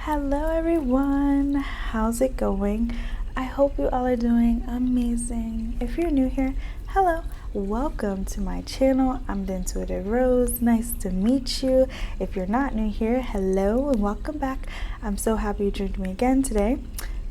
Hello everyone, how's it going? I hope you all are doing amazing. If you're new here, hello, welcome to my channel. I'm the Intuitive Rose. Nice to meet you. If you're not new here, hello and welcome back. I'm so happy you joined me again today.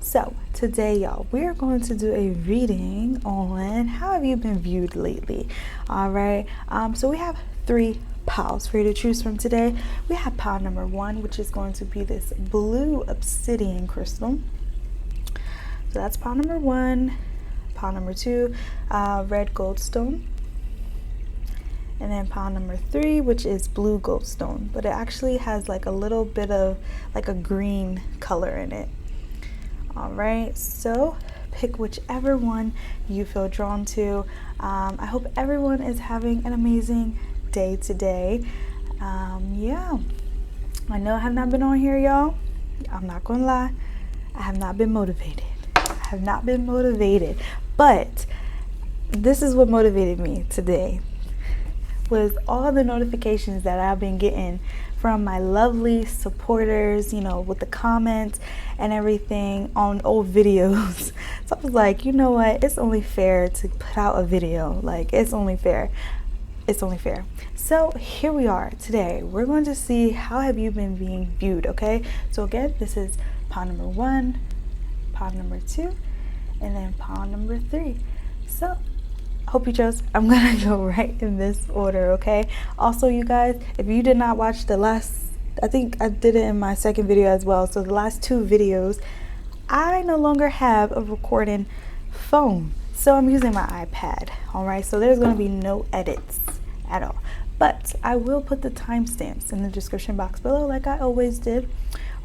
So today, y'all, we're going to do a reading on how have you been viewed lately. All right, so we have three piles for you to choose from today. We have pile number 1, which is going to be this blue obsidian crystal. So that's pile number 1. Pile number 2, red goldstone. And then pile number 3, which is blue goldstone, but it actually has like a little bit of like a green color in it. All right, so pick whichever one you feel drawn to. I hope everyone is having an amazing day today. Yeah, I know I have not been on here, y'all. I'm not gonna lie, I have not been motivated. But this is what motivated me today, was all the notifications that I've been getting from my lovely supporters, you know, with the comments and everything on old videos. So I was like, you know what, it's only fair to put out a video. Like, it's only fair. So here we are today. We're going to see how have you been being viewed, okay? So again, this is pile number 1, pile number 2, and then pile number 3. So I hope you chose. I'm gonna go right in this order, okay? Also, you guys, if you did not watch the last, I think I did it in my second video as well. So the last 2 videos, I no longer have a recording phone. So I'm using my iPad, all right? So there's gonna be no edits at all. But I will put the timestamps in the description box below like I always did.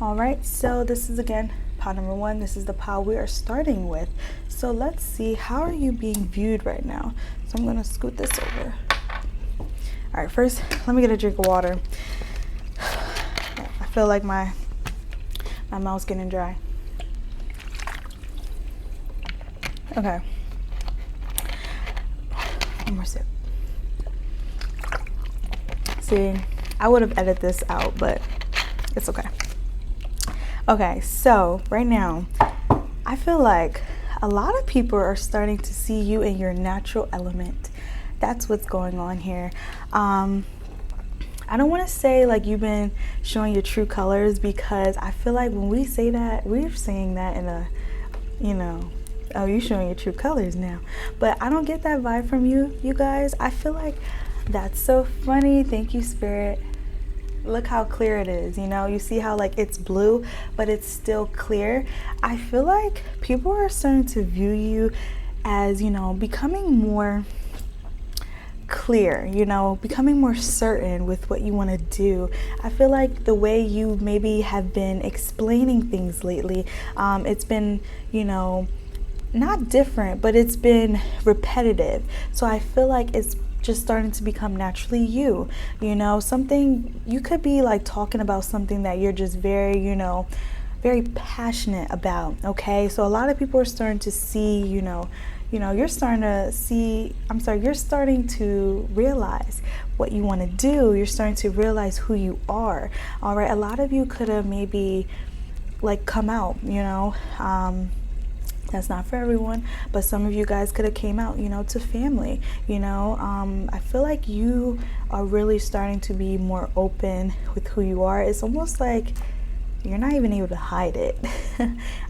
All right, so this is again pile number 1. This is the pile we are starting with. So let's see, how are you being viewed right now? So I'm gonna scoot this over. All right, first, let me get a drink of water. I feel like my mouth's getting dry. Okay. One more sip. See, I would have edited this out, but it's okay. Okay, so right now, I feel like a lot of people are starting to see you in your natural element. That's what's going on here. I don't want to say like you've been showing your true colors, because I feel like when we say that, we're saying that in a, you know, oh, you're showing your true colors now. But I don't get that vibe from you guys. I feel like that's so funny. Thank you, Spirit. Look how clear it is. You know, you see how like it's blue, but it's still clear. I feel like people are starting to view you as, you know, becoming more clear, you know, becoming more certain with what you want to do. I feel like the way you maybe have been explaining things lately, it's been, you know, not different, but it's been repetitive. So I feel like it's just starting to become naturally you know, something you could be like talking about something that you're just very, you know, very passionate about. Okay, so a lot of people are starting to see, you're starting to realize what you want to do. You're starting to realize who you are. All right, a lot of you could have maybe like come out, you know, that's not for everyone, but some of you guys could have came out, you know, to family, you know. I feel like you are really starting to be more open with who you are. It's almost like you're not even able to hide it.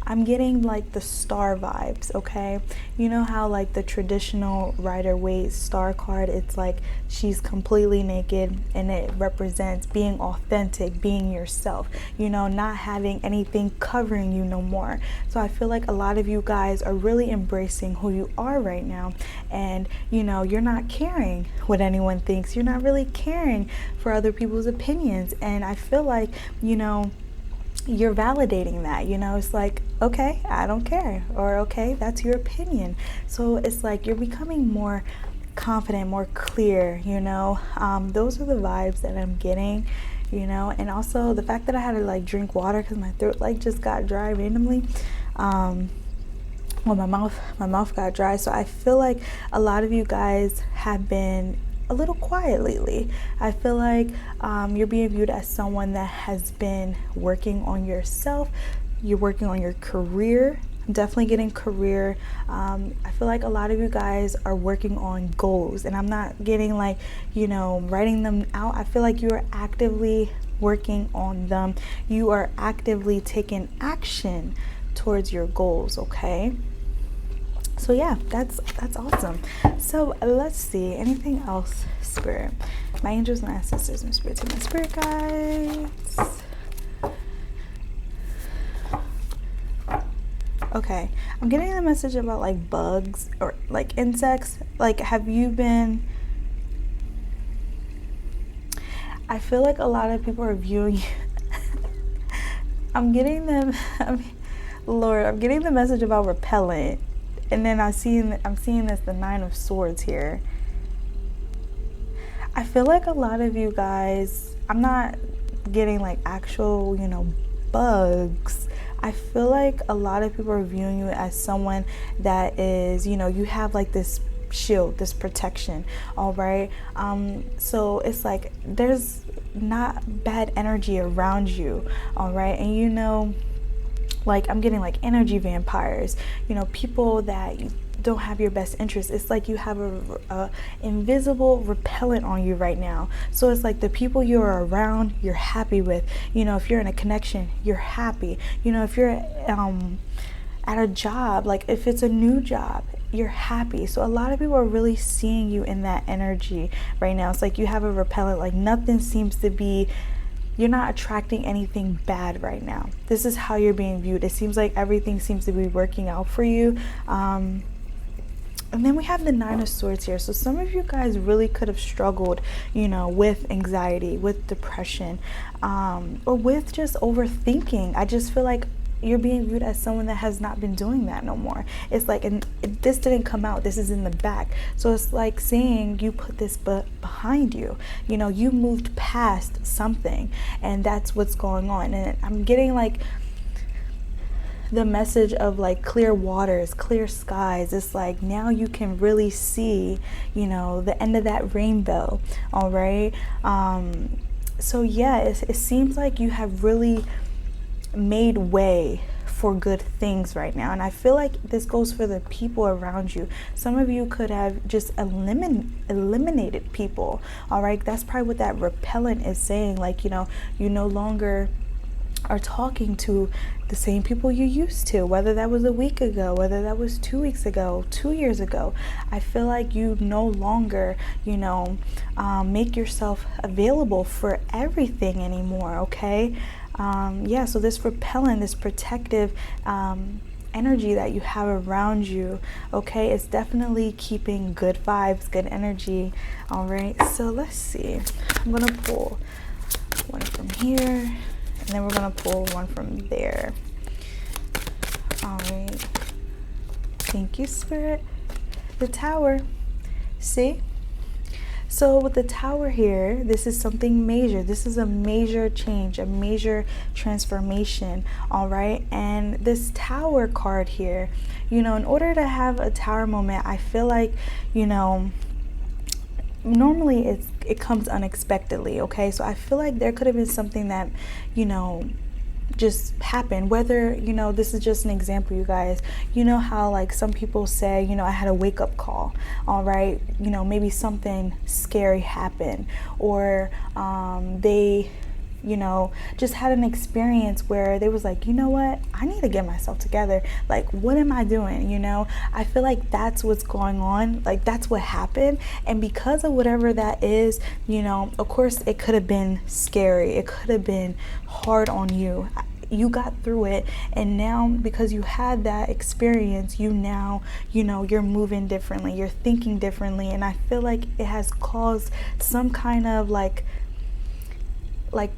I'm getting like the star vibes, okay? You know how like the traditional Rider-Waite star card, it's like she's completely naked and it represents being authentic, being yourself, you know, not having anything covering you no more. So I feel like a lot of you guys are really embracing who you are right now, and you know, you're not caring what anyone thinks. You're not really caring for other people's opinions, and I feel like, you know, you're validating that, you know. It's like, okay, I don't care, or okay, that's your opinion. So it's like you're becoming more confident, more clear, you know. Those are the vibes that I'm getting, you know. And also the fact that I had to like drink water because my throat like just got dry randomly. Well, my mouth got dry. So I feel like a lot of you guys have been a little quiet lately. I feel like you're being viewed as someone that has been working on yourself. You're working on your career. I'm definitely getting career. I feel like a lot of you guys are working on goals, and I'm not getting like, writing them out. I feel like you are actively working on them. You are actively taking action towards your goals, okay? So yeah, that's awesome. So let's see, anything else, Spirit? My angels, my ancestors, my spirits, and my spirit guides. Okay, I'm getting a message about like bugs or like insects. Like, have you been... I feel like a lot of people are viewing you. I'm getting them, Lord, I'm getting the message about repellent. And then I'm seeing this, the 9 of Swords here. I feel like a lot of you guys, I'm not getting like actual, bugs. I feel like a lot of people are viewing you as someone that is, you have like this shield, this protection, all right? So it's like there's not bad energy around you, all right? And like I'm getting like energy vampires, people that don't have your best interest. It's like you have a invisible repellent on you right now. So it's like the people you're around, you're happy with. If you're in a connection, you're happy. If you're at a job, like if it's a new job, you're happy. So a lot of people are really seeing you in that energy right now. It's like you have a repellent, like nothing seems to be... You're not attracting anything bad right now. This is how you're being viewed. It seems like everything seems to be working out for you. And then we have the 9 of Swords here. So some of you guys really could have struggled, with anxiety, with depression, or with just overthinking. I just feel like you're being viewed as someone that has not been doing that no more. It's like, and this didn't come out, this is in the back. So it's like saying you put this behind you. You moved past something, and that's what's going on. And I'm getting like the message of like clear waters, clear skies. It's like now you can really see, the end of that rainbow, all right? So yeah, it seems like you have really made way for good things right now. And I feel like this goes for the people around you. Some of you could have just eliminated people, all right? That's probably what that repellent is saying. Like, you no longer are talking to the same people you used to, whether that was a week ago, whether that was 2 weeks ago, 2 years ago. I feel like you no longer, make yourself available for everything anymore, okay? So this repellent, this protective energy that you have around you, okay, it's definitely keeping good vibes, good energy, all right? So let's see. I'm going to pull one from here, and then we're going to pull one from there. All right. Thank you, Spirit. The Tower. See? So with the Tower here, this is something major. This is a major change, a major transformation, all right? And this Tower card here, in order to have a Tower moment, I feel like, normally it comes unexpectedly, okay? So I feel like there could have been something that, just happened, whether this is just an example, you guys. How like some people say, I had a wake-up call, all right? Maybe something scary happened, or they just had an experience where they was like, what, I need to get myself together. Like, what am I doing? I feel like that's what's going on. Like, that's what happened. And because of whatever that is, of course it could have been scary. It could have been hard on you. You got through it, and now because you had that experience, you're moving differently, you're thinking differently, and I feel like it has caused some kind of like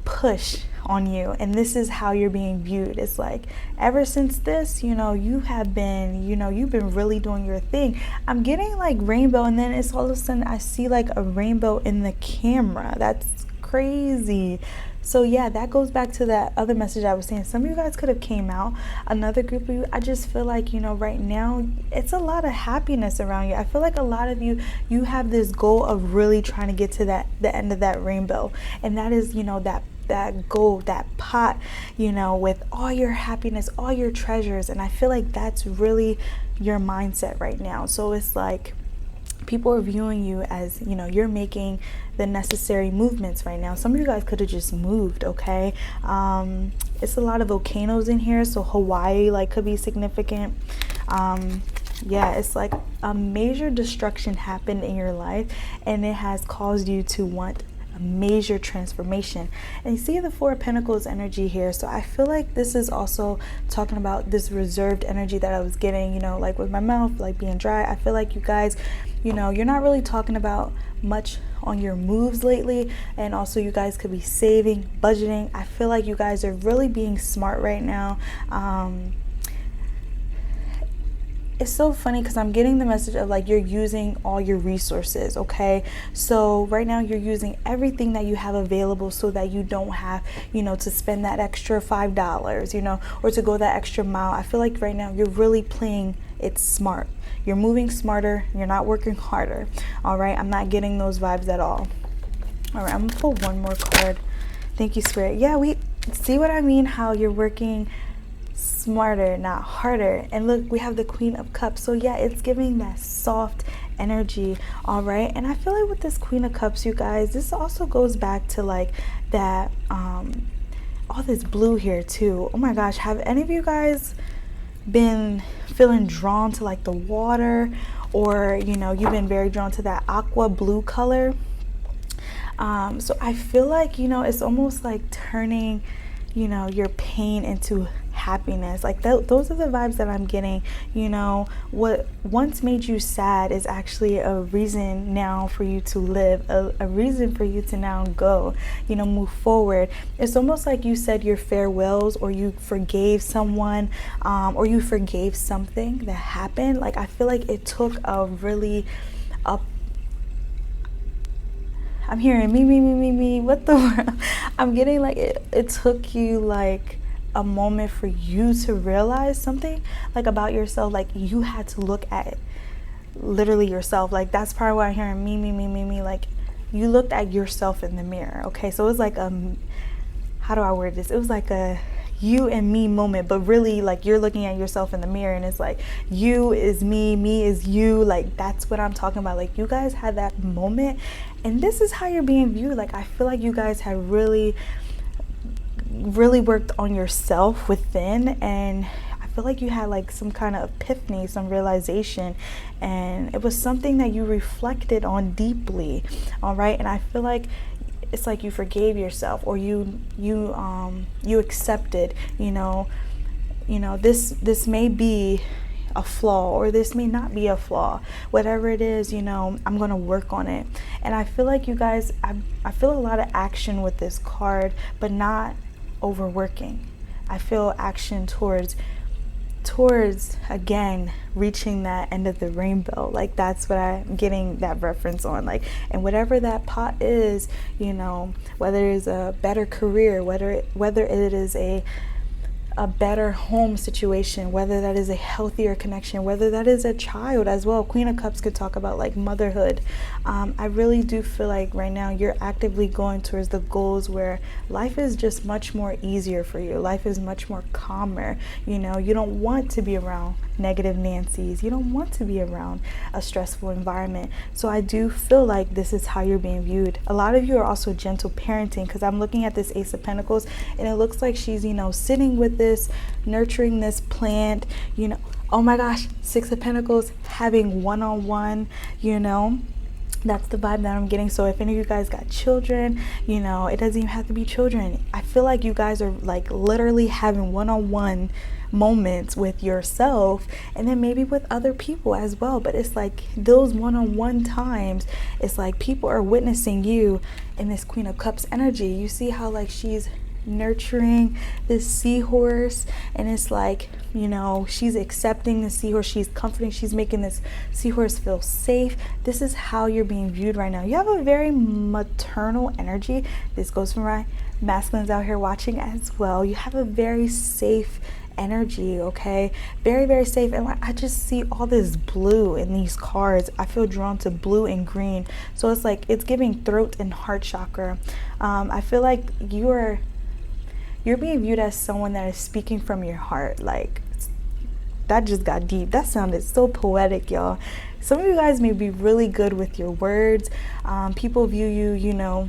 push on you, and this is how you're being viewed. It's like ever since this, you have been, you've been really doing your thing. I'm getting like rainbow, and then it's all of a sudden I see like a rainbow in the camera. That's crazy. So yeah, that goes back to that other message I was saying. Some of you guys could have came out. Another group of you, I just feel like, right now, it's a lot of happiness around you. I feel like a lot of you have this goal of really trying to get to the end of that rainbow. And that is, that goal, that pot, with all your happiness, all your treasures. And I feel like that's really your mindset right now. So it's like people are viewing you as, you're making the necessary movements right now. Some of you guys could have just moved, okay? It's a lot of volcanoes in here, so Hawaii could be significant. Yeah, it's like a major destruction happened in your life, and it has caused you to want a major transformation. And you see the Four of Pentacles energy here, so I feel like this is also talking about this reserved energy that I was getting, like with my mouth being dry. I feel like you guys, you're not really talking about much on your moves lately, and also you guys could be saving, budgeting. I feel like you guys are really being smart right now. It's so funny because I'm getting the message of you're using all your resources, okay? So right now you're using everything that you have available so that you don't have, to spend that extra $5, or to go that extra mile. I feel like right now you're really playing it smart. You're moving smarter. You're not working harder, all right? I'm not getting those vibes at all. All right, I'm gonna pull one more card. Thank you, Spirit. Yeah, we see what I mean, how you're working smarter, not harder. And look, we have the Queen of Cups. So yeah, it's giving that soft energy, all right? And I feel like with this Queen of Cups, you guys, this also goes back to that all this blue here too. Oh my gosh, have any of you guys been feeling drawn to the water, or you've been very drawn to that aqua blue color? So I feel like it's almost like turning your pain into happiness. Those are the vibes that I'm getting. What once made you sad is actually a reason now for you to live, a reason for you to now go, move forward. It's almost like you said your farewells, or you forgave someone, or you forgave something that happened. I feel like it took a really I'm hearing me. What the world? I'm getting it took you a moment for you to realize something about yourself. You had to look at literally yourself. That's probably why I'm hearing me. You looked at yourself in the mirror. Okay, so it was how do I word this? It was a you and me moment, but really you're looking at yourself in the mirror, and it's you is me is you. That's what I'm talking about. You guys had that moment, and this is how you're being viewed. I feel like you guys have really worked on yourself within, and I feel like you had some kind of epiphany, some realization, and it was something that you reflected on deeply, all right? And I feel like it's you forgave yourself, or you accepted, this may be a flaw, or this may not be a flaw. Whatever it is, I'm going to work on it. And I feel like you guys, I feel a lot of action with this card, but not overworking. I feel action towards again reaching that end of the rainbow. That's what I'm getting that reference on. And whatever that pot is, whether it's a better career, whether it is a better home situation, whether that is a healthier connection, whether that is a child as well. Queen of Cups could talk about motherhood. I really do feel right now you're actively going towards the goals where life is just much more easier for you. Life is much more calmer. You don't want to be around negative Nancy's. You don't want to be around a stressful environment. So I do feel this is how you're being viewed. A lot of you are also gentle parenting, because I'm looking at this Ace of Pentacles, and it looks like she's sitting with this, nurturing this plant, oh my gosh, Six of Pentacles, having one-on-one, that's the vibe that I'm getting. So if any of you guys got children, it doesn't even have to be children. I feel like you guys are literally having one-on-one moments with yourself, and then maybe with other people as well. But it's those one-on-one times, it's people are witnessing you in this Queen of Cups energy. You see how she's nurturing this seahorse, and it's like, you know, she's accepting the seahorse, she's comforting, she's making this seahorse feel safe. This is how you're being viewed right now. You have a very maternal energy. This goes for my masculines out here watching as well. You have a very safe energy, okay? Very, very safe. And like, I just see all this blue in these cards. I feel drawn to blue and green. So it's like, it's giving throat and heart chakra. I feel like you're being viewed as someone that is speaking from your heart. Like, that just got deep. That sounded so poetic, y'all. Some of you guys may be really good with your words. People view you, you know,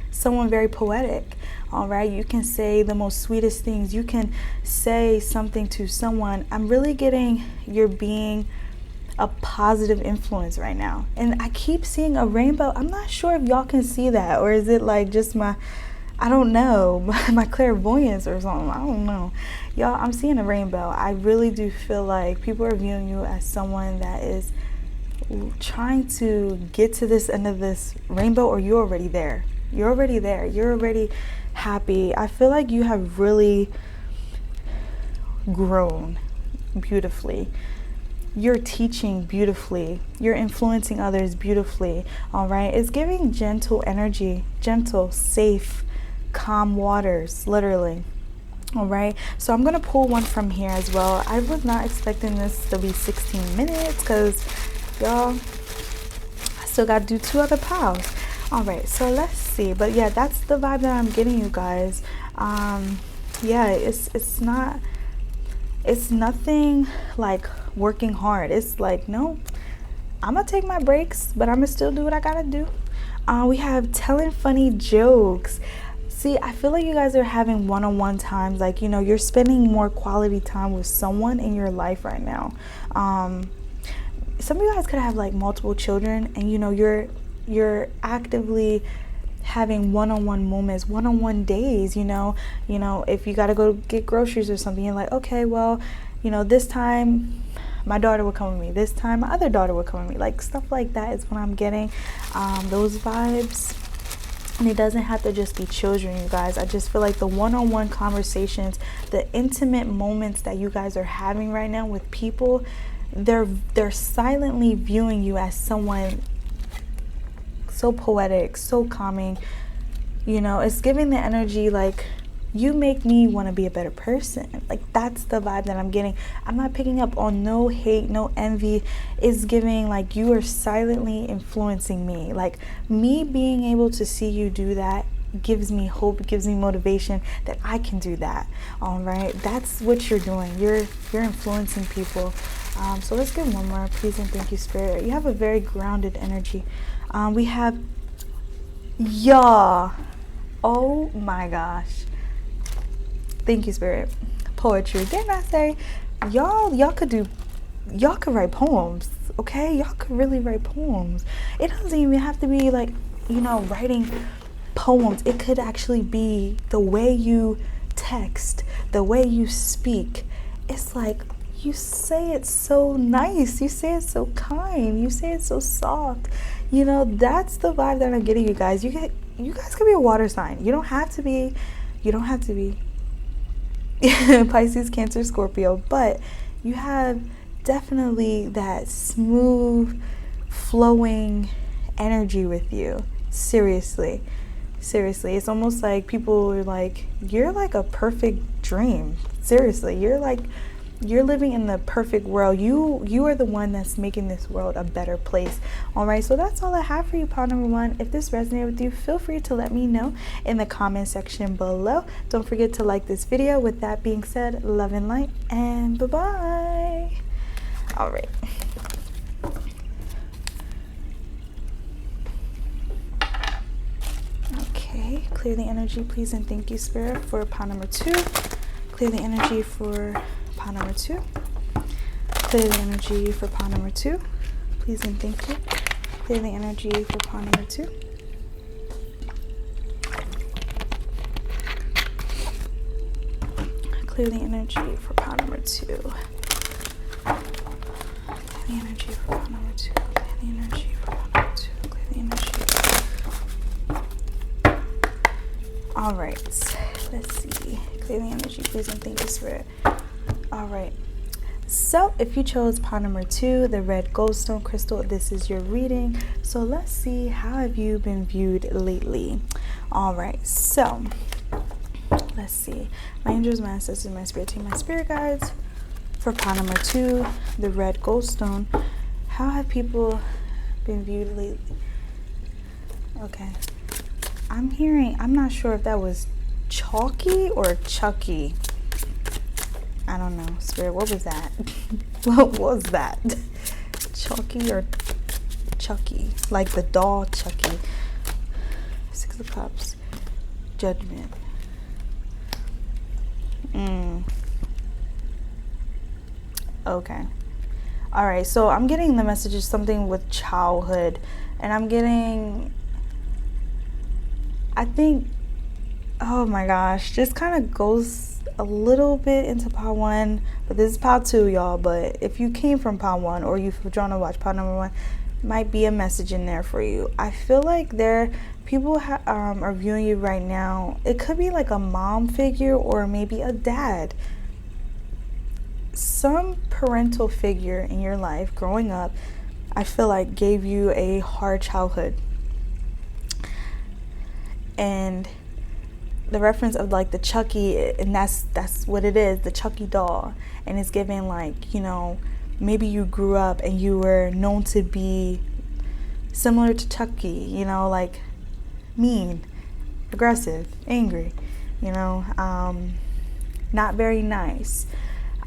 someone very poetic. All right, you can say the most sweetest things. You can say something to someone. I'm really getting you're being a positive influence right now. And I keep seeing a rainbow. I'm not sure if y'all can see that, or is it like just my, I don't know, my clairvoyance or something. I don't know. Y'all, I'm seeing a rainbow. I really do feel like people are viewing you as someone that is trying to get to this end of this rainbow, or you're already there. You're already there. You're already happy. I feel like you have really grown beautifully. You're teaching beautifully. You're influencing others beautifully. All right. It's giving gentle energy, gentle, safe, calm waters, literally. All right. So I'm going to pull one from here as well. I was not expecting this to be 16 minutes because, y'all, I still got to do 2 other piles. All right, so let's see. But yeah, that's the vibe that I'm getting, you guys. Yeah, it's nothing like working hard. It's like, no, I'm gonna take my breaks, but I'm gonna still do what I gotta do. We have telling funny jokes. See, I feel like you guys are having one-on-one times. Like, you know, you're spending more quality time with someone in your life right now. Some of you guys could have like multiple children, and you know, you're actively having one-on-one moments, one-on-one days. You know, if you got to go get groceries or something, you're like, okay, well, you know, this time my daughter will come with me, this time my other daughter will come with me. Like, stuff like that is what I'm getting, those vibes. And it doesn't have to just be children, you guys. I just feel like the one-on-one conversations, the intimate moments that you guys are having right now with people, they're silently viewing you as someone so poetic, so calming. You know, it's giving the energy like, you make me want to be a better person. Like, that's the vibe that I'm getting. I'm not picking up on no hate, no envy. It's giving like you are silently influencing me. Like, me being able to see you do that gives me hope, gives me motivation that I can do that. All right, that's what you're doing. You're influencing people. So let's get one more. Please and thank you, Spirit. You have a very grounded energy. We have, y'all, oh my gosh, thank you, Spirit. Poetry. Didn't I say y'all could write poems? Okay, y'all could really write poems. It doesn't even have to be like, you know, writing poems. It could actually be the way you text, the way you speak. It's like, you say it so nice, you say it so kind, you say it so soft. You know, that's the vibe that I'm getting, you guys. You guys could be a water sign. You don't have to be Pisces, Cancer, Scorpio, but you have definitely that smooth flowing energy with you. Seriously, it's almost like people are like, you're like a perfect dream. Seriously, you're living in the perfect world. You are the one that's making this world a better place. All right, so that's all I have for you, pile number 1. If this resonated with you, feel free to let me know in the comment section below. Don't forget to like this video. With that being said, love and light, and bye-bye. All right. Okay, clear the energy, please, and thank you, Spirit, for pile number 2. Clear the energy for pile number 2. Clear the energy for pile number 2. Please and thank you. Clear the energy for pile number 2. Clear the energy for pile number 2. Clear the energy for pile number 2. Clear the energy for pile number 2. Clear the energy. All right, let's see. Clear the energy, please, and thank you, Spirit. All right. So if you chose pile number 2, the red goldstone crystal, this is your reading. So let's see, how have you been viewed lately? All right, so let's see. My angels, my ancestors, my spirit team, my spirit guides. For pile number 2, the red goldstone, how have people been viewed lately? Okay. I'm not sure if that was chalky or chucky. I don't know, Spirit, what was that? What was that? Chalky or Chucky? Like the doll Chucky. 6 of Cups. Judgment. Okay. All right, so I'm getting the message of something with childhood, and I'm getting, I think, oh my gosh, this kind of goes a little bit into pile 1, but this is pile 2, y'all. But if you came from pile 1 or you've drawn to watch pile number 1, might be a message in there for you. I feel like people are viewing you right now. It could be like a mom figure or maybe a dad. Some parental figure in your life growing up, I feel like gave you a hard childhood. And the reference of like the Chucky, and that's what it is, the Chucky doll. And it's giving like, you know, maybe you grew up and you were known to be similar to Chucky, you know, like mean, aggressive, angry, you know, not very nice.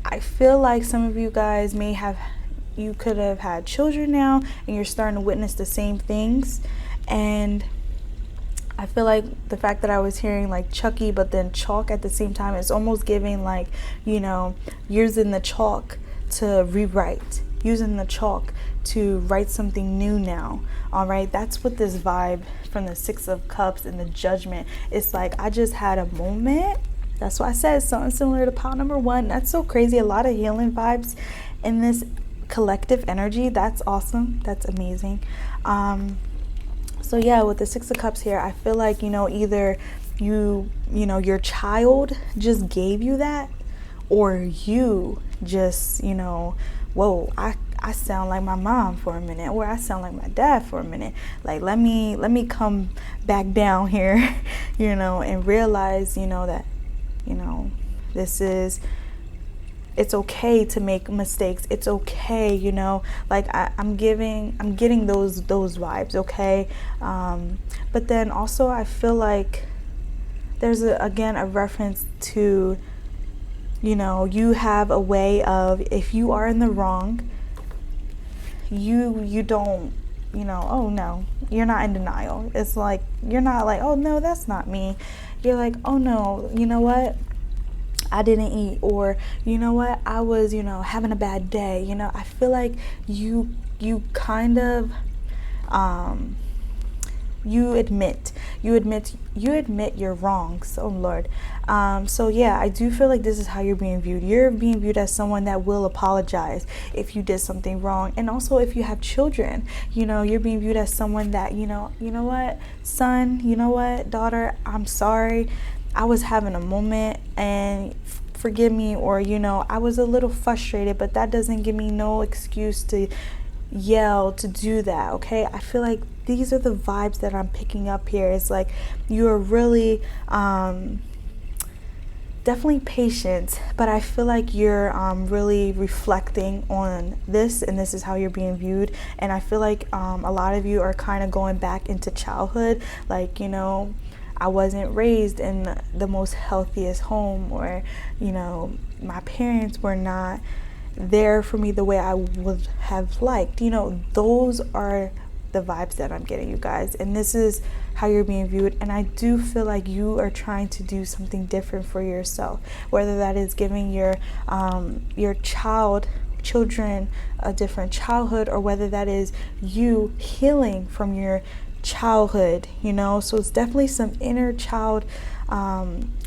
I feel like some of you guys you could have had children now and you're starting to witness the same things. And I feel like the fact that I was hearing like Chucky but then chalk at the same time, it's almost giving like, you know, using the chalk to rewrite, using the chalk to write something new now. All right, that's what this vibe from the 6 of Cups and the Judgment. It's like, I just had a moment. That's why I said something similar to pile number 1. That's so crazy. A lot of healing vibes in this collective energy. That's awesome. That's amazing. So yeah, with the 6 of Cups here, I feel like, you know, either you know, your child just gave you that, or you just, you know, whoa, I sound like my mom for a minute, or I sound like my dad for a minute. Like, let me come back down here, you know, and realize, you know, that, you know, it's okay to make mistakes. It's okay, you know, like I'm getting those vibes, okay? But then also I feel like there's again a reference to, you know, you have a way of, if you are in the wrong, you don't, you know, oh no, you're not in denial. It's like, you're not like, oh no, that's not me. You're like, oh no, you know what? I didn't eat, or you know what, I was, you know, having a bad day. You know, I feel like you kind of you admit your wrongs. Oh Lord. So yeah, I do feel like this is how you're being viewed. You're being viewed as someone that will apologize if you did something wrong. And also if you have children, you know, you're being viewed as someone that, you know what, son, you know what, daughter, I'm sorry. I was having a moment and forgive me, or, you know, I was a little frustrated, but that doesn't give me no excuse to yell, to do that, okay? I feel like these are the vibes that I'm picking up here. It's like you're really definitely patient, but I feel like you're really reflecting on this, and this is how you're being viewed. And I feel like a lot of you are kind of going back into childhood, like, you know, I wasn't raised in the most healthiest home, or, you know, my parents were not there for me the way I would have liked. You know, those are the vibes that I'm getting, you guys, and this is how you're being viewed. And I do feel like you are trying to do something different for yourself, whether that is giving your children a different childhood, or whether that is you healing from your childhood, you know. So it's definitely some inner child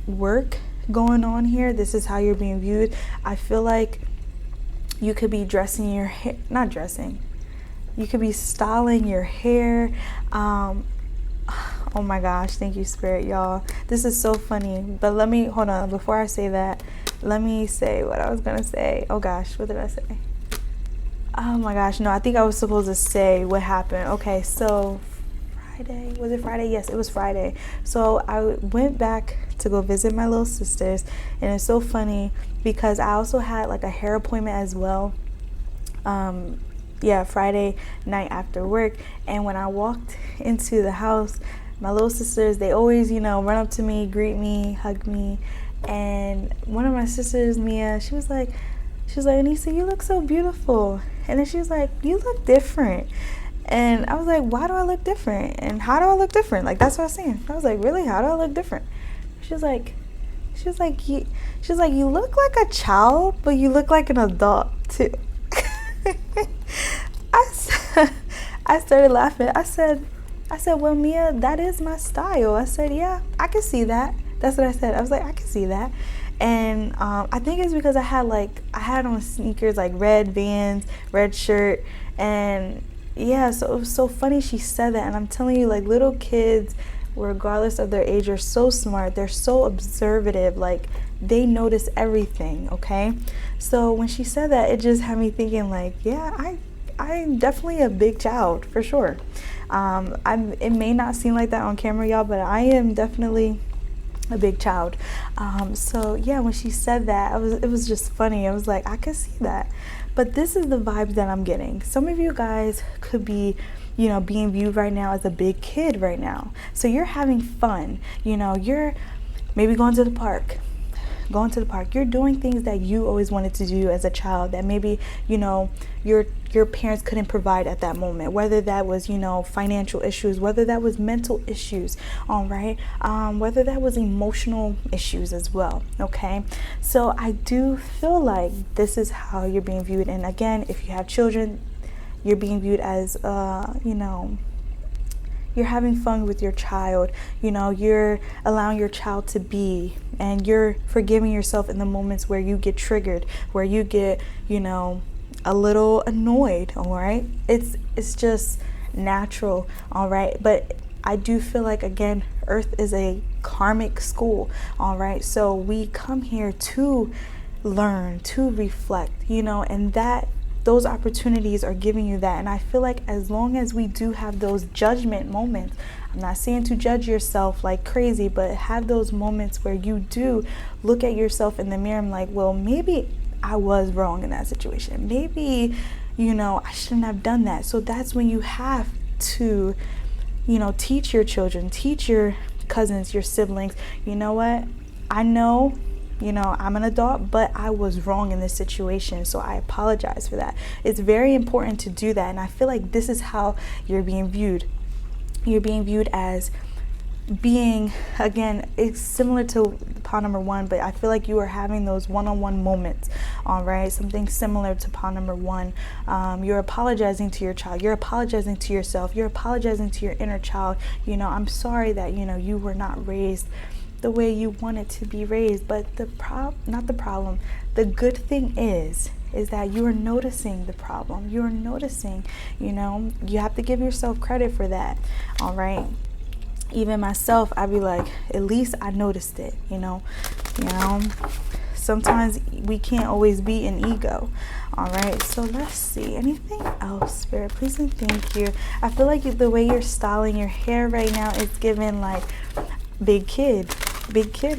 work going on here. This is how you're being viewed. I feel like you could be dressing your hair, not dressing, you could be styling your hair. Oh Oh my gosh, thank you, Spirit, y'all. This is so funny. But let me, hold on, before I say that, let me say what I was gonna say. Oh gosh, what did I say? Oh my gosh, no, I think I was supposed to say what happened. Okay, so Friday, was it Friday? Yes, it was Friday. So I went back to go visit my little sisters, and it's so funny because I also had like a hair appointment as well. Yeah, Friday night after work. And when I walked into the house, my little sisters, they always, run up to me, greet me, hug me. And one of my sisters, Mia, she was like, Anissa, you look so beautiful. And then she was like, you look different. And I was like, why do I look different? And how do I look different? Like, that's what I was saying. I was like, really? How do I look different? She was like, you look like a child, but you look like an adult too. I started laughing. I said, well, Mia, that is my style. I said, yeah, I can see that. That's what I said. I was like, I can see that. And I think it's because I had on sneakers, like red Vans, red shirt. And yeah, so it was so funny she said that. And I'm telling you, like, little kids, regardless of their age, are so smart. They're so observative. Like, they notice everything, okay? So when she said that, it just had me thinking, like, yeah, I'm definitely a big child, for sure. It may not seem like that on camera, y'all, but I am definitely a big child. So yeah, when she said that, it was just funny. I was like, I could see that. But this is the vibe that I'm getting. Some of you guys could be, being viewed right now as a big kid right now. So you're having fun. You're maybe going to the park. You're doing things that you always wanted to do as a child that maybe, your parents couldn't provide at that moment, whether that was, financial issues, whether that was mental issues, all right, whether that was emotional issues as well, okay? So I do feel like this is how you're being viewed. And again, if you have children, you're being viewed as, you're having fun with your child, you're allowing your child to be, and you're forgiving yourself in the moments where you get triggered, where you get, a little annoyed, all right? It's just natural, all right? But I do feel like, again, Earth is a karmic school, all right? So we come here to learn, to reflect, and those opportunities are giving you that. And I feel like as long as we do have those judgment moments, I'm not saying to judge yourself like crazy, but have those moments where you do look at yourself in the mirror and like, well, maybe I was wrong in that situation. Maybe, I shouldn't have done that. So that's when you have to, teach your children, teach your cousins, your siblings, you know what? I know, I'm an adult, but I was wrong in this situation, so I apologize for that. It's very important to do that, and I feel like this is how you're being viewed. You're being viewed as being, again, it's similar to pawn number 1, but I feel like you are having those one-on-one moments, all right? Something similar to pawn number 1. You're apologizing to your child. You're apologizing to yourself. You're apologizing to your inner child. I'm sorry that, you were not raised the way you wanted to be raised. But the good thing is that you are noticing the problem. You are noticing, you have to give yourself credit for that, all right? Even myself, I'd be like, at least I noticed it, sometimes we can't always be in ego. All right, so let's see, anything else, Spirit, please and thank you. I feel like the way you're styling your hair right now is giving like big kid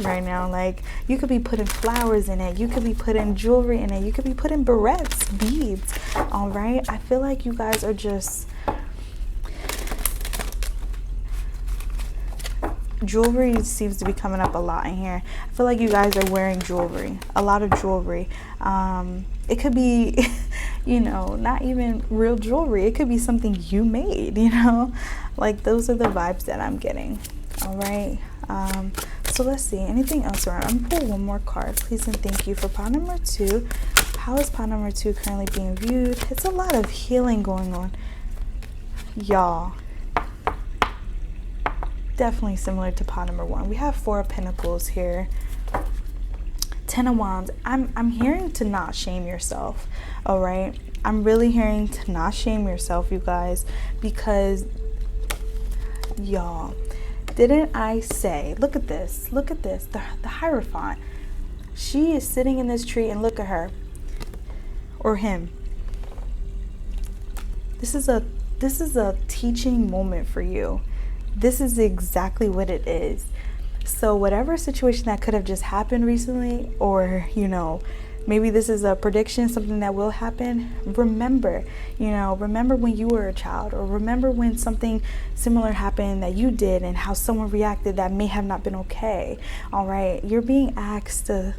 right now. Like, you could be putting flowers in it, you could be putting jewelry in it, you could be putting barrettes, beads, all right? I feel like you guys are just, jewelry seems to be coming up a lot in here. I feel like you guys are wearing jewelry, a lot of jewelry. It could be, not even real jewelry. It could be something you made, like those are the vibes that I'm getting. All right. So let's see, anything else around? I'm gonna pull one more card, please and thank you, for pawn number 2. How is pawn number 2 currently being viewed? It's a lot of healing going on, y'all. Definitely similar to pawn number 1. We have 4 of Pentacles here. 10 of Wands. I'm hearing to not shame yourself, all right? I'm really hearing to not shame yourself, you guys, because, y'all, Didn't I say, look at this, the Hierophant. She is sitting in this tree and look at her, or him. This is a teaching moment for you. This is exactly what it is. So whatever situation that could have just happened recently, or, maybe this is a prediction, something that will happen, remember when you were a child, or remember when something similar happened that you did and how someone reacted that may have not been okay. All right, you're being asked to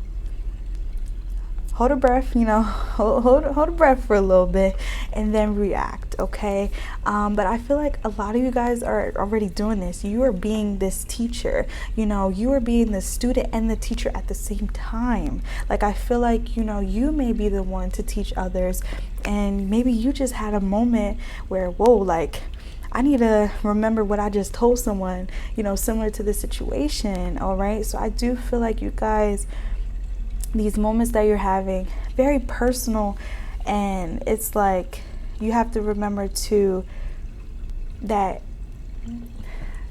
hold a breath, hold a breath for a little bit and then react, okay? But I feel like a lot of you guys are already doing this. You are being this teacher, you are being the student and the teacher at the same time. Like, I feel like, you may be the one to teach others, and maybe you just had a moment where, whoa, like, I need to remember what I just told someone, similar to this situation, all right? So I do feel like you guys, these moments that you're having, very personal, and it's like you have to remember too that,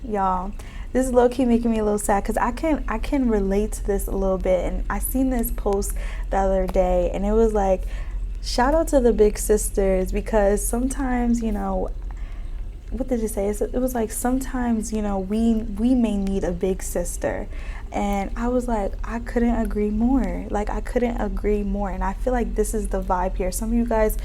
y'all, this is low-key making me a little sad, because I can relate to this a little bit. And I seen this post the other day, and it was like, shout out to the big sisters, because sometimes, what did it say? It was like, sometimes, we may need a big sister. And I was like, I couldn't agree more. Like, I couldn't agree more. And I feel like this is the vibe here. Some of you guys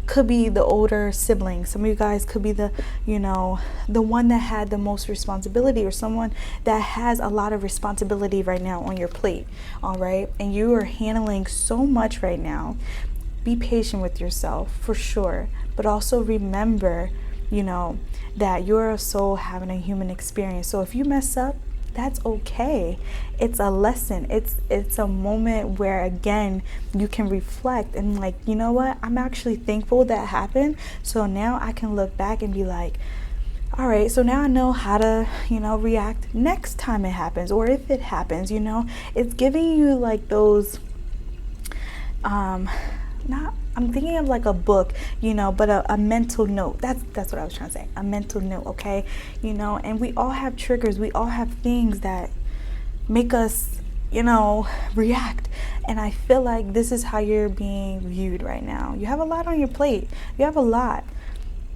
could be the older sibling. Some of you guys could be the, the one that had the most responsibility, or someone that has a lot of responsibility right now on your plate. All right. And you are handling so much right now. Be patient with yourself, for sure. But also remember, that you're a soul having a human experience. So if you mess up, that's okay. It's a lesson. It's a moment where, again, you can reflect and, like, you know what? I'm actually thankful that happened. So now I can look back and be like, all right, so now I know how to, react next time it happens, or if it happens, it's giving you like those, I'm thinking of like a book, but a mental note. That's what I was trying to say. A mental note, okay? And we all have triggers. We all have things that make us, react. And I feel like this is how you're being viewed right now. You have a lot on your plate. You have a lot.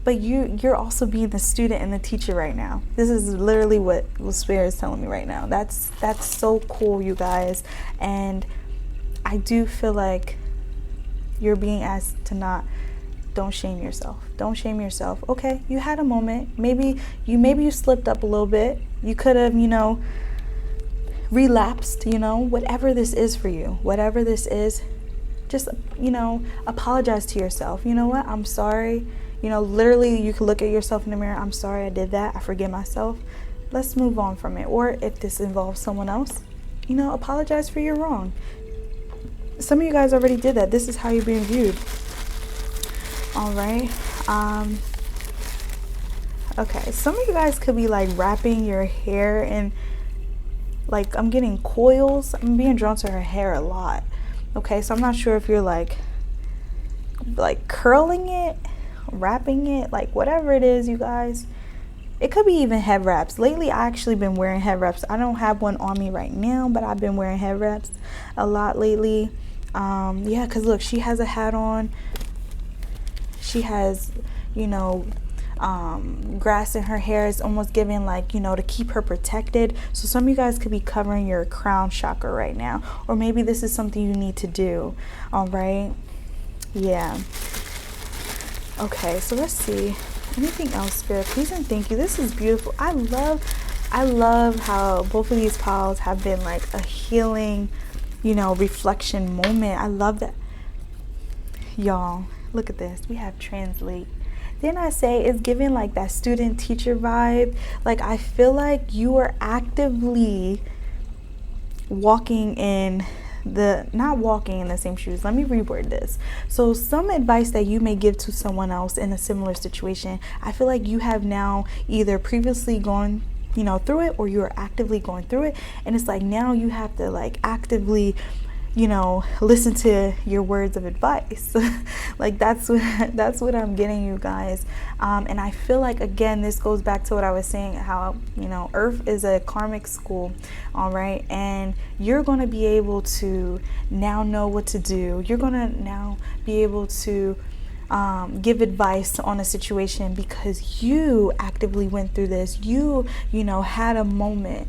But you're also being the student and the teacher right now. This is literally what Spirit is telling me right now. That's so cool, you guys. And I do feel like you're being asked to don't shame yourself. Don't shame yourself. Okay, you had a moment. Maybe you slipped up a little bit. You could have, relapsed, whatever this is for you. Whatever this is, just, apologize to yourself. You know what? I'm sorry. Literally, you can look at yourself in the mirror. I'm sorry I did that. I forgive myself. Let's move on from it. Or if this involves someone else, apologize for your wrong. Some of you guys already did that. This is how you're being viewed. All right. Okay. Some of you guys could be like wrapping your hair in, like, I'm getting coils. I'm being drawn to her hair a lot. Okay. So I'm not sure if you're like curling it, wrapping it, like whatever it is, you guys. It could be even head wraps. Lately, I actually been wearing head wraps. I don't have one on me right now, but I've been wearing head wraps a lot lately. Yeah, because look, she has a hat on. She has, grass in her hair. Is almost giving like, to keep her protected. So some of you guys could be covering your crown chakra right now. Or maybe this is something you need to do. All right. Yeah. Okay, so let's see. Anything else, Spirit? Please and thank you. This is beautiful. I love how both of these piles have been like a healing, reflection moment. I love that. Y'all, look at this. We have translate. Didn't I say it's giving like that student teacher vibe? Like, I feel like you are actively walking in not walking in the same shoes. Let me reword this. So some advice that you may give to someone else in a similar situation, I feel like you have now either previously gone, through it, or you are actively going through it. And it's like now you have to like actively, listen to your words of advice. Like that's what I'm getting, you guys. And I feel like, again, this goes back to what I was saying, how Earth is a karmic school, all right, and you're going to be able to now know what to do. You're going to now be able to give advice on a situation because you actively went through this. You had a moment,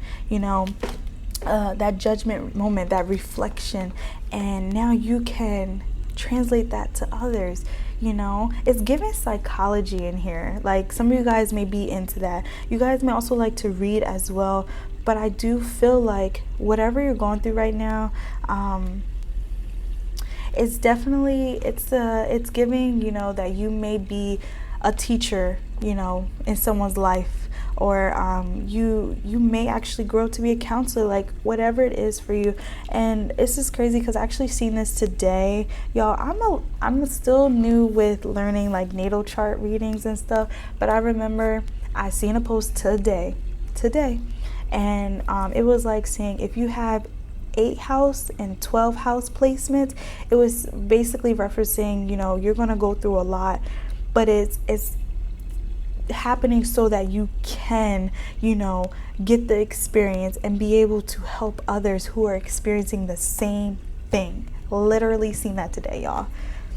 that judgment moment, that reflection, and now you can translate that to others. It's giving psychology in here. Like, some of you guys may be into that. You guys may also like to read as well, but I do feel like whatever you're going through right now, it's definitely, it's giving, that you may be a teacher, in someone's life, or you may actually grow to be a counselor, like whatever it is for you. And this is crazy because I actually seen this today, y'all. I'm still new with learning like natal chart readings and stuff, but I remember I seen a post today, and it was like saying if you have 8 house and 12 house placements, it was basically referencing, you're gonna go through a lot, but it's happening so that you can, get the experience and be able to help others who are experiencing the same thing. Literally seen that today, y'all.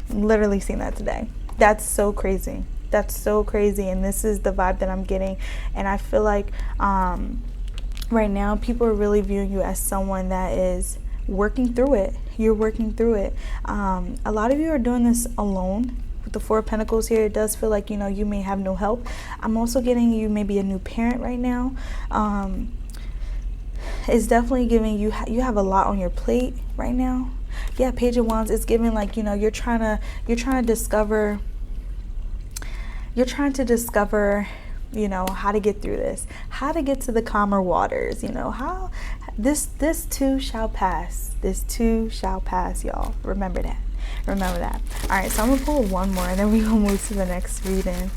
Literally seen that today. That's so crazy. And this is the vibe that I'm getting. And I feel like right now people are really viewing you as someone that is working through it. You're working through it. A lot of you are doing this alone. With the 4 of Pentacles here, it does feel like, you may have no help. I'm also getting you maybe a new parent right now. It's definitely giving you have a lot on your plate right now. Yeah, Page of Wands. It's giving like, you're trying to discover, how to get through this, how to get to the calmer waters, how this too shall pass. This too shall pass, y'all. Remember that. All right, so I'm gonna pull one more and then we're gonna move to the next reading.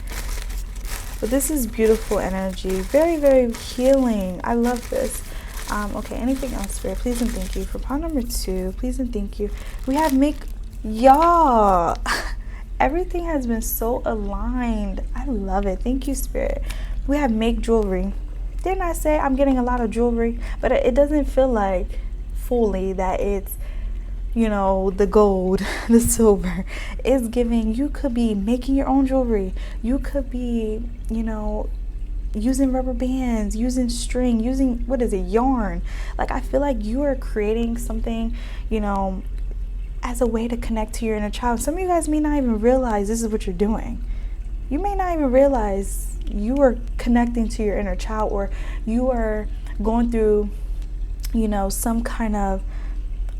But this is beautiful energy, very, very healing. I love this. Okay, anything else, Spirit? Please and thank you. For pile number 2, please and thank you. We have y'all. Everything has been so aligned. I love it. Thank you, Spirit. We have make jewelry. Didn't I say I'm getting a lot of jewelry? But it doesn't feel like fully that it's, the gold, the silver. Is giving, you could be making your own jewelry. You could be, using rubber bands, using string, using, yarn. Like, I feel like you are creating something, as a way to connect to your inner child. Some of you guys may not even realize this is what you're doing. You may not even realize you are connecting to your inner child, or you are going through, some kind of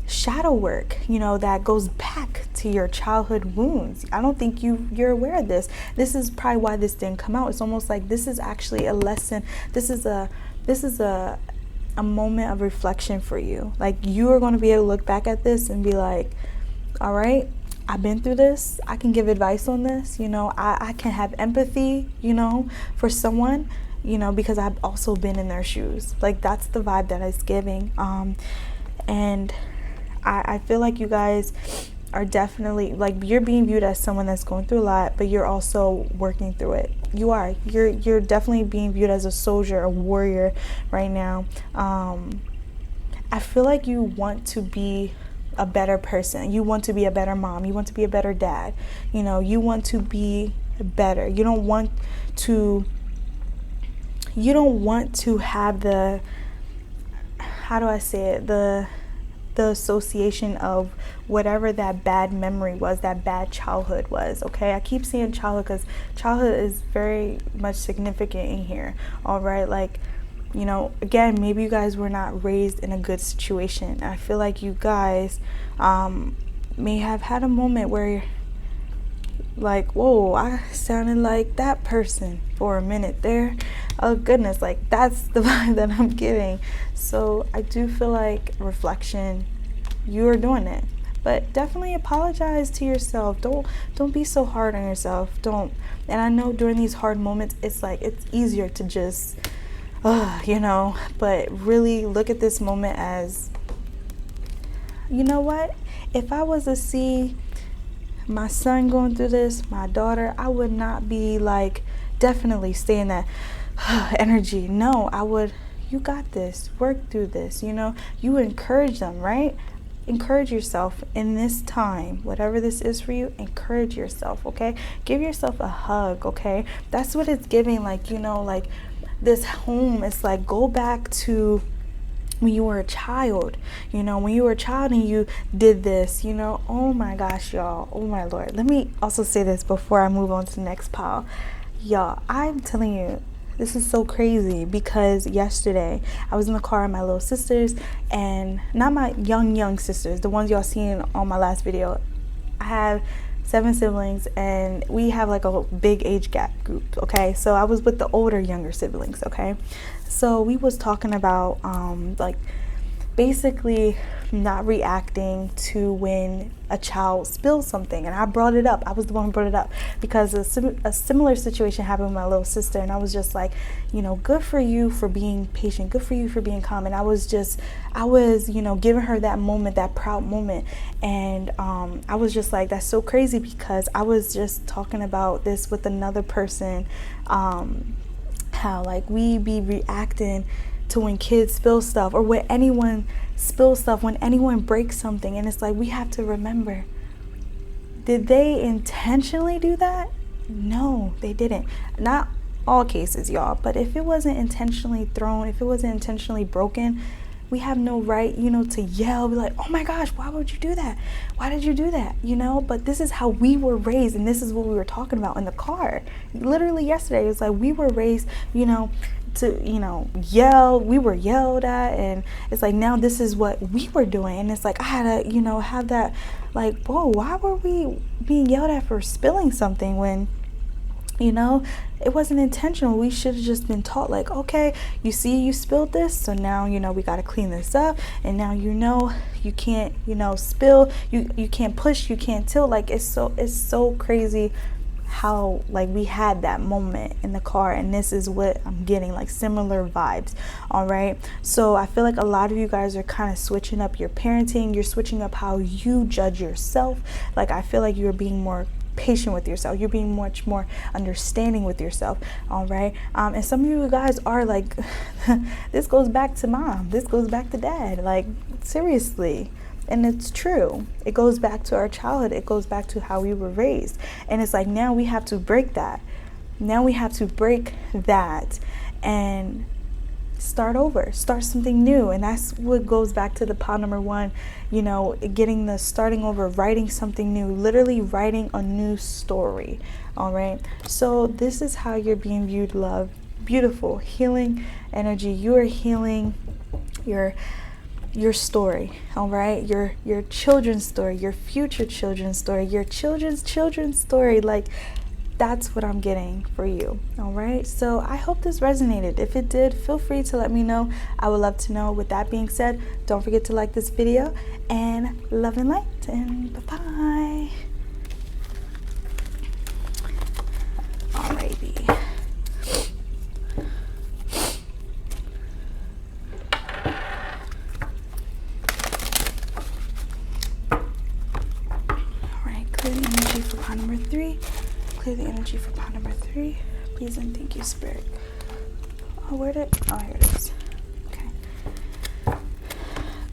shadow work, that goes back to your childhood wounds. I don't think you're aware of this. This is probably why this didn't come out. It's almost like this is actually a lesson. This is a moment of reflection for you. Like, you are going to be able to look back at this and be like, all right, I've been through this. I can give advice on this. I can have empathy, for someone, because I've also been in their shoes. Like, that's the vibe that it's giving. And I feel like you guys are definitely, like, you're being viewed as someone that's going through a lot, but you're also working through it. You're definitely being viewed as a soldier, a warrior right now. I feel like you want to be a better person. You want to be a better mom. You want to be a better dad. You want to be better. You don't want to have the, how do I say it, the association of whatever that bad memory was, that bad childhood was. Okay, I keep saying childhood because childhood is very much significant in here. All right, like, again, maybe you guys were not raised in a good situation. I feel like you guys may have had a moment where, like, whoa, I sounded like that person for a minute there. Oh goodness, like, that's the vibe that I'm getting. So I do feel like reflection, you are doing it, but definitely apologize to yourself. Don't be so hard on yourself. And I know during these hard moments, it's like, it's easier to just but really look at this moment as, you know what? If I was to see my son going through this, my daughter, I would not be like, definitely stay in that energy. No, I would, you got this, work through this, you know, you would encourage them, right? Encourage yourself in this time, whatever this is for you. Encourage yourself, okay? Give yourself a hug, okay? That's what it's giving, like, you know, like this home. It's like, go back to when you were a child, you know, when you were a child and you did this, you know. Oh my gosh, y'all, oh my Lord. Let me also say this before I move on to the next pile. Y'all, I'm telling you, this is so crazy, because yesterday I was in the car with my little sisters, and not my young sisters, the ones y'all seen on my last video. I have 7 siblings, and we have like a big age gap group, okay? So I was with the older, younger siblings, okay? So we was talking about like basically not reacting to when a child spills something. And I brought it up. I was the one who brought it up, because a similar situation happened with my little sister, and I was just like, you know, good for you for being patient, good for you for being calm. And I was you know, giving her that moment, that proud moment. And I was just like, that's so crazy, because I was just talking about this with another person, how like we be reacting to when kids spill stuff, or when anyone spills stuff, when anyone breaks something. And it's like, we have to remember, did they intentionally do that? No, they didn't. Not all cases, y'all, but if it wasn't intentionally thrown, if it wasn't intentionally broken, we have no right, you know, to yell, be like, oh my gosh, why would you do that? Why did you do that? You know, but this is how we were raised, and this is what we were talking about in the car. Literally yesterday, it's like we were raised, you know, to, you know, yell. We were yelled at, and it's like, now this is what we were doing. And it's like, I had to, you know, have that, like, whoa, why were we being yelled at for spilling something when, you know, it wasn't intentional? We should have just been taught, like, okay, you see, you spilled this, so now, you know, we got to clean this up. And now, you know, you can't, you know, spill, you can't push, you can't tilt. Like, it's so crazy how like we had that moment in the car, and this is what I'm getting, like similar vibes. All right, so I feel like a lot of you guys are kind of switching up your parenting. You're switching up how you judge yourself. Like, I feel like you're being more patient with yourself, you're being much more understanding with yourself. All right, and some of you guys are like this goes back to mom, this goes back to dad, like seriously. And it's true. It goes back to our childhood. It goes back to how we were raised. And it's like, now we have to break that. Now we have to break that and start over, start something new. And that's what goes back to the pile number 1, you know, getting the starting over, writing something new, literally writing a new story. All right. So this is how you're being viewed, love. Beautiful, healing energy. You are healing your story, all right, your children's story, your future children's story, your children's story. Like, that's what I'm getting for you. All right, so I hope this resonated. If it did, feel free to let me know. I would love to know. With that being said, don't forget to like this video, and love and light, and bye-bye. Alrighty. Clear the energy for pile number 3. Clear the energy for pile number 3. Please and thank you, Spirit. Oh, here it is. Okay.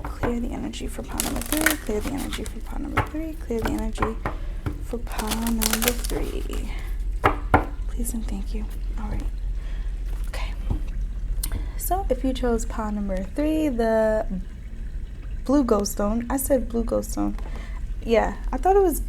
Clear the energy for pile number 3. Clear the energy for pile number 3. Clear the energy for pile number 3. Please and thank you. All right. Okay. So if you chose pile number 3, the blue ghost stone. I said blue ghost stone. Yeah, I thought it was.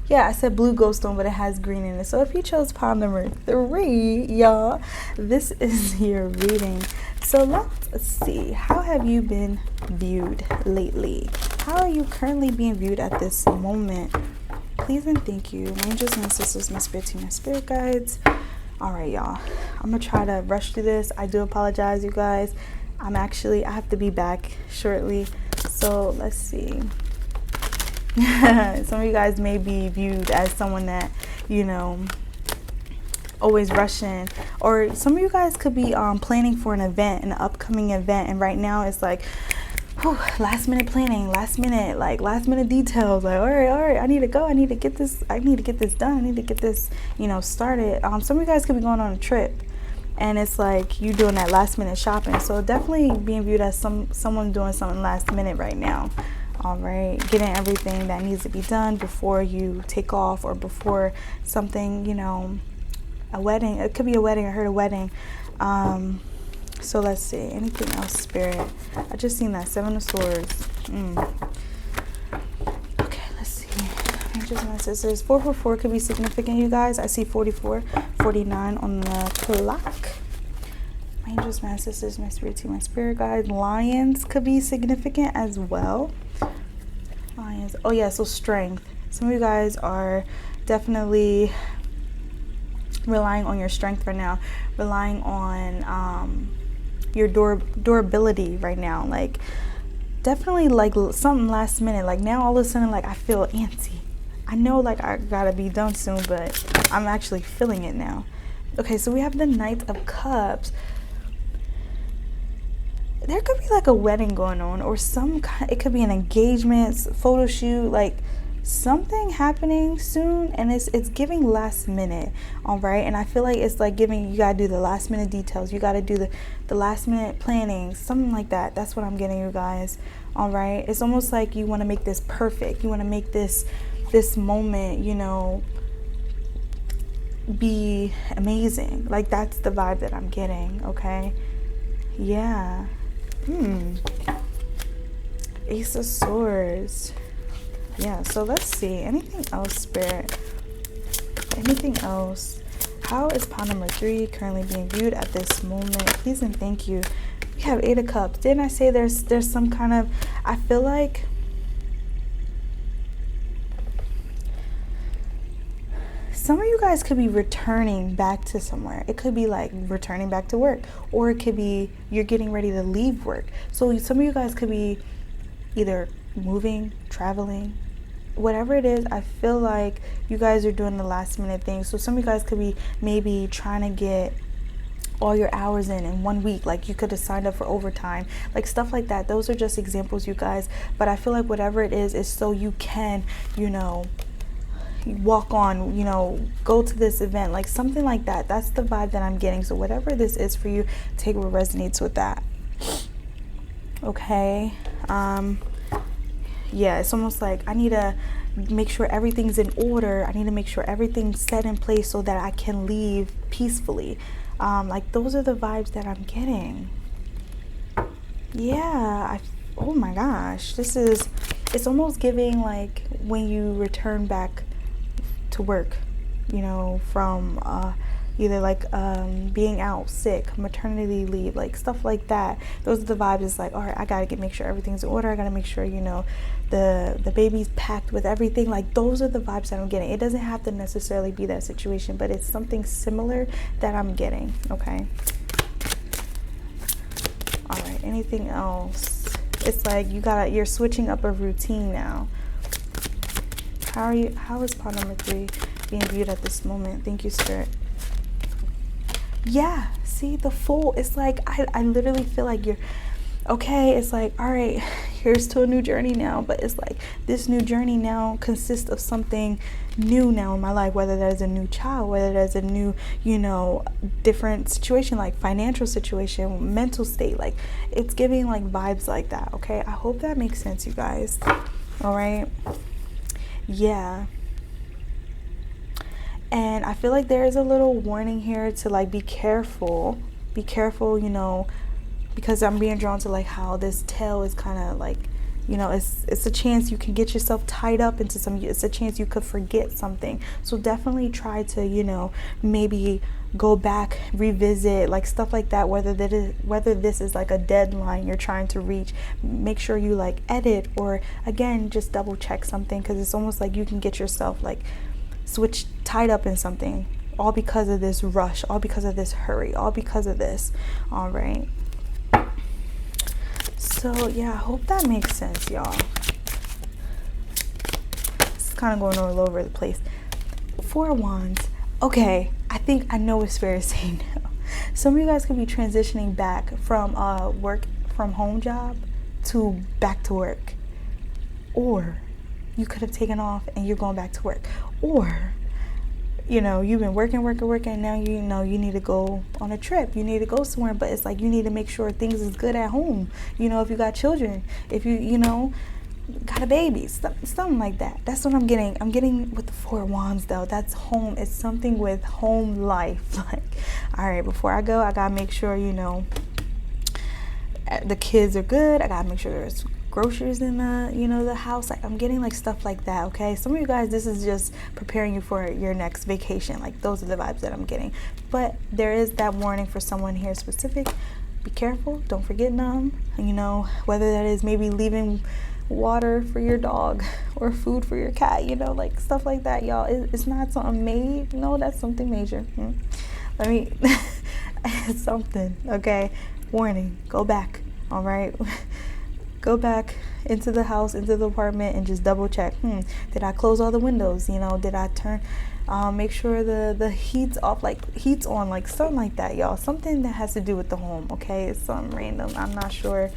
Yeah, I said blue ghost stone, but it has green in it. So if you chose pile number 3, y'all, this is your reading. So let's see. How have you been viewed lately? How are you currently being viewed at this moment? Please and thank you. My angels, my sisters, my spirit team, my spirit guides. All right, y'all. I'm going to try to rush through this. I do apologize, you guys. I have to be back shortly. So let's see. Some of you guys may be viewed as someone that, you know, always rushing, or some of you guys could be planning for an event, an upcoming event, and right now it's like last minute planning, last minute details. Like, all right, I need to go. I need to get this done. I need to get this, started. Some of you guys could be going on a trip, and it's like you doing that last minute shopping. So definitely being viewed as someone doing something last minute right now. All right, getting everything that needs to be done before you take off, or before something, a wedding. It could be a wedding. I heard a wedding. So let's see. Anything else, Spirit? I just seen that 7 of Swords. Okay, let's see. Angels, my sisters. 444 could be significant, you guys. I see 44, 49 on the clock. My angels, my sisters, my spirit team, my spirit guide. Lions could be significant as well. Lions. Oh yeah, so strength. Some of you guys are definitely relying on your strength right now, relying on your durability right now. Like, definitely like something last minute. Like, now all of a sudden, like, I feel antsy. I know, like, I gotta be done soon, but I'm actually feeling it now. Okay, so we have the Knight of Cups. There could be like a wedding going on, or it could be an engagement, photo shoot, like something happening soon, and it's giving last minute. All right, and I feel like it's like giving, you gotta do the last minute details, you gotta do the last minute planning, something like that. That's what I'm getting, you guys. All right, it's almost like you want to make this perfect, you want to make this moment, be amazing. Like, that's the vibe that I'm getting. Okay, yeah. Ace of Swords. Yeah, so let's see. Anything else, Spirit? Anything else? How is pile number 3 currently being viewed at this moment? Please and thank you. We have 8 of Cups. Didn't I say there's some kind of, I feel like some of you guys could be returning back to somewhere. It could be like returning back to work, or it could be you're getting ready to leave work. So some of you guys could be either moving, traveling, whatever it is. I feel like you guys are doing the last minute thing. So some of you guys could be maybe trying to get all your hours in 1 week. Like, you could have signed up for overtime, like stuff like that. Those are just examples, you guys. But I feel like whatever it is so you can, walk on, go to this event, like something like that. That's the vibe that I'm getting. So whatever this is for you, take what resonates with that. Okay. Yeah, it's almost like I need to make sure everything's in order. I need to make sure everything's set in place so that I can leave peacefully. Like, those are the vibes that I'm getting. Yeah. Oh my gosh, it's almost giving like when you return back to work, from either like being out sick, maternity leave, like stuff like that. Those are the vibes. It's like, all right, I gotta make sure everything's in order. I gotta make sure the baby's packed with everything. Like, those are the vibes that I'm getting. It doesn't have to necessarily be that situation, but it's something similar that I'm getting. Okay, all right, anything else? It's like you're switching up a routine now. How is pile number 3 being viewed at this moment? Thank you, Spirit. Yeah, see, the Fool. It's like I literally feel like you're okay. It's like, all right, here's to a new journey now. But it's like this new journey now consists of something new now in my life, whether there's a new child, whether there's a new, different situation, like financial situation, mental state. Like, it's giving like vibes like that. Okay, I hope that makes sense, you guys. All right. Yeah. And I feel like there is a little warning here to like be careful, because I'm being drawn to like how this tail is kind of like, it's a chance you can get yourself tied up into it's a chance you could forget something. So definitely try to, maybe go back, revisit, like stuff like that, whether this is like a deadline you're trying to reach. Make sure you like edit, or again, just double check something, because it's almost like you can get yourself like tied up in something, all because of this rush, all because of this hurry, all because of this. All right, so yeah, I hope that makes sense, y'all. It's kind of going all over the place. 4 of Wands. Okay, I think I know what Spirit is saying now. Some of you guys could be transitioning back from work from home job to back to work. Or you could have taken off and you're going back to work. Or, you know, you've been working, and now you know you need to go on a trip. You need to go somewhere, but it's like you need to make sure things is good at home. You know, if you got children, if you know, got a baby, something like that. That's what I'm getting. I'm getting with the 4 wands though. That's home. It's something with home life. Like, all right, before I go, I gotta make sure, you know, the kids are good. I gotta make sure there's groceries in the, you know, the house. Like, I'm getting like stuff like that. Okay, some of you guys, this is just preparing you for your next vacation. Like, those are the vibes that I'm getting. But there is that warning for someone here specific. Be careful, don't forget them. You know, whether that is maybe leaving water for your dog or food for your cat, you know, like stuff like that, y'all. It's not something made. No, that's something major. Let me it's something. Okay, warning, go back. All right. Go back into the house, into the apartment, and just double check. Did I close all the windows? You know, did I turn, make sure the heat's off, like heat's on, like something like that, y'all. Something that has to do with the home, okay? It's something random. I'm not sure,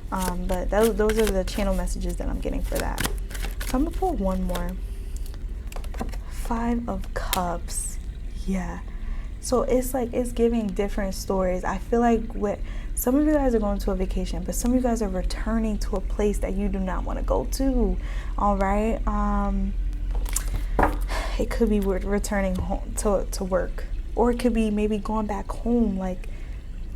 but those are the channel messages that I'm getting for that. So I'm gonna pull one more. 5 of Cups. Yeah. So it's like, it's giving different stories. I feel like some of you guys are going to a vacation, but some of you guys are returning to a place that you do not want to go to. All right. It could be returning home to work, or it could be maybe going back home, like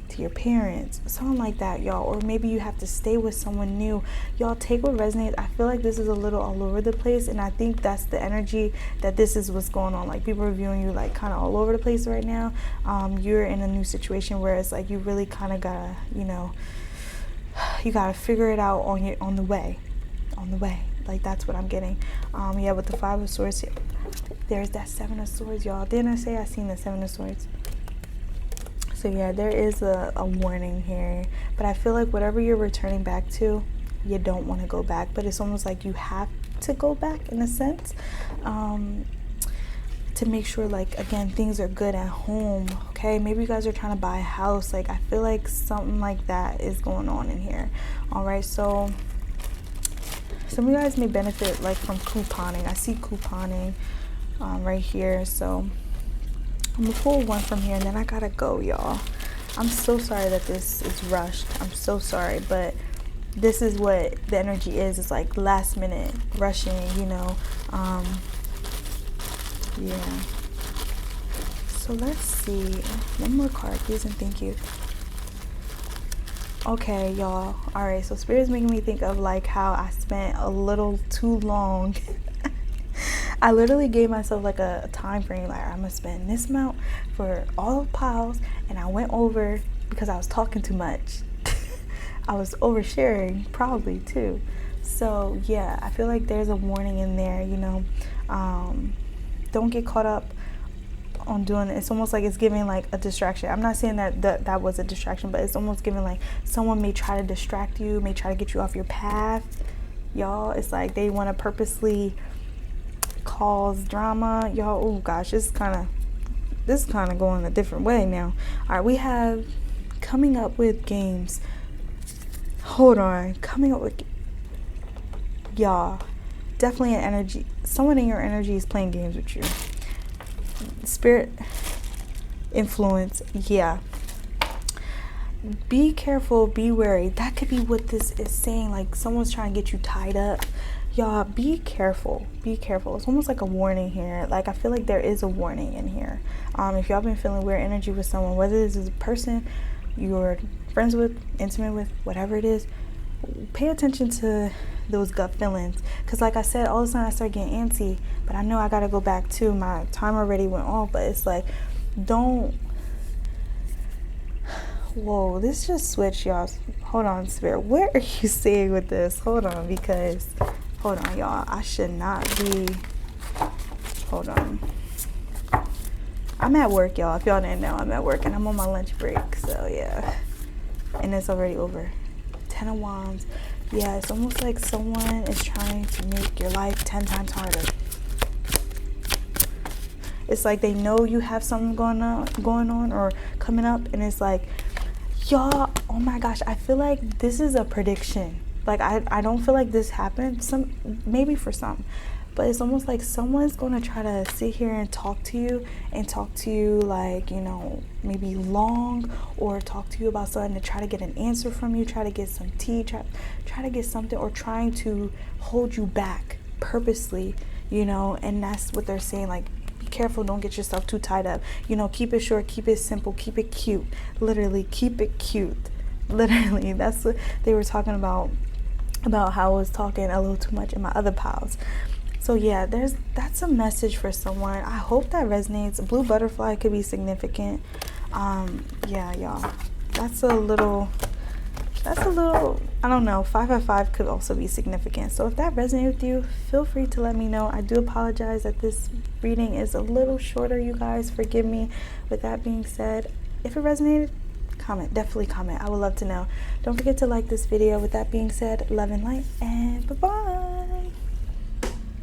to your parents, something like that, y'all. Or maybe you have to stay with someone new. Y'all, take what resonates. I feel like this is a little all over the place, and I think that's the energy that this is what's going on. Like, people are viewing you like kind of all over the place right now. You're in a new situation where it's like you really kind of gotta, you know, you gotta figure it out on the way. Like, that's what I'm getting. Yeah, with the 5 of Swords, there's that 7 of Swords, y'all. Didn't I say I seen the 7 of Swords? So yeah, there is a warning here, but I feel like whatever you're returning back to, you don't want to go back, but it's almost like you have to go back in a sense, to make sure, like, again, things are good at home. Okay, maybe you guys are trying to buy a house. Like, I feel like something like that is going on in here. All right, so some of you guys may benefit like from couponing. I see couponing right here, so I'm gonna pull one from here and then I gotta go, y'all. I'm so sorry that this is rushed. I'm so sorry, but this is what the energy is. It's like last minute rushing, you know. Yeah. So let's see. One more card, please and thank you. Okay, y'all. All right, so Spirit's making me think of like how I spent a little too long. I literally gave myself like a time frame, like I'm gonna spend this amount for all the piles, and I went over because I was talking too much. I was oversharing probably too. So yeah, I feel like there's a warning in there, you know. Don't get caught up on doing it. It's almost like it's giving like a distraction. I'm not saying that was a distraction, but it's almost giving like someone may try to distract you, may try to get you off your path, y'all. It's like they want to purposely cause drama, y'all. Oh gosh, this is kind of going a different way now. All right, we have coming up with games. Hold on, coming up with, y'all, definitely an energy. Someone in your energy is playing games with you. Spirit influence, yeah. Be careful, be wary. That could be what this is saying. Like someone's trying to get you tied up. Y'all, be careful. Be careful. It's almost like a warning here. Like, I feel like there is a warning in here. If y'all been feeling weird energy with someone, whether this is a person you're friends with, intimate with, whatever it is, pay attention to those gut feelings. Because like I said, all of a sudden I start getting antsy, but I know I got to go back to my time already went off. But it's like, don't. Whoa, this just switched, y'all. Hold on, Spirit. What are you saying with this? Hold on, because... Hold on, y'all. I should not be... Hold on. I'm at work, y'all. If y'all didn't know, I'm at work and I'm on my lunch break. So, yeah. And it's already over. 10 of Wands. Yeah, it's almost like someone is trying to make your life 10 times harder. It's like they know you have something going on or coming up. And it's like, y'all, oh my gosh, I feel like this is a prediction. Like, I don't feel like this happened. Maybe for some, but it's almost like someone's going to try to sit here and talk to you like, you know, maybe long, or talk to you about something to try to get an answer from you, try to get some tea, try to get something, or trying to hold you back purposely, you know. And that's what they're saying, like, be careful, don't get yourself too tied up, you know, keep it short, keep it simple, keep it cute. Literally, keep it cute. Literally, that's what they were talking about how I was talking a little too much in my other piles. So yeah, that's a message for someone. I hope that resonates. Blue butterfly could be significant. Yeah, y'all, that's a little, I don't know, 555 could also be significant. So if that resonates with you, feel free to let me know. I do apologize that this reading is a little shorter, you guys, forgive me. With that being said, if it resonated, comment, definitely comment. I would love to know. Don't forget to like this video. With that being said, love and light, and bye-bye.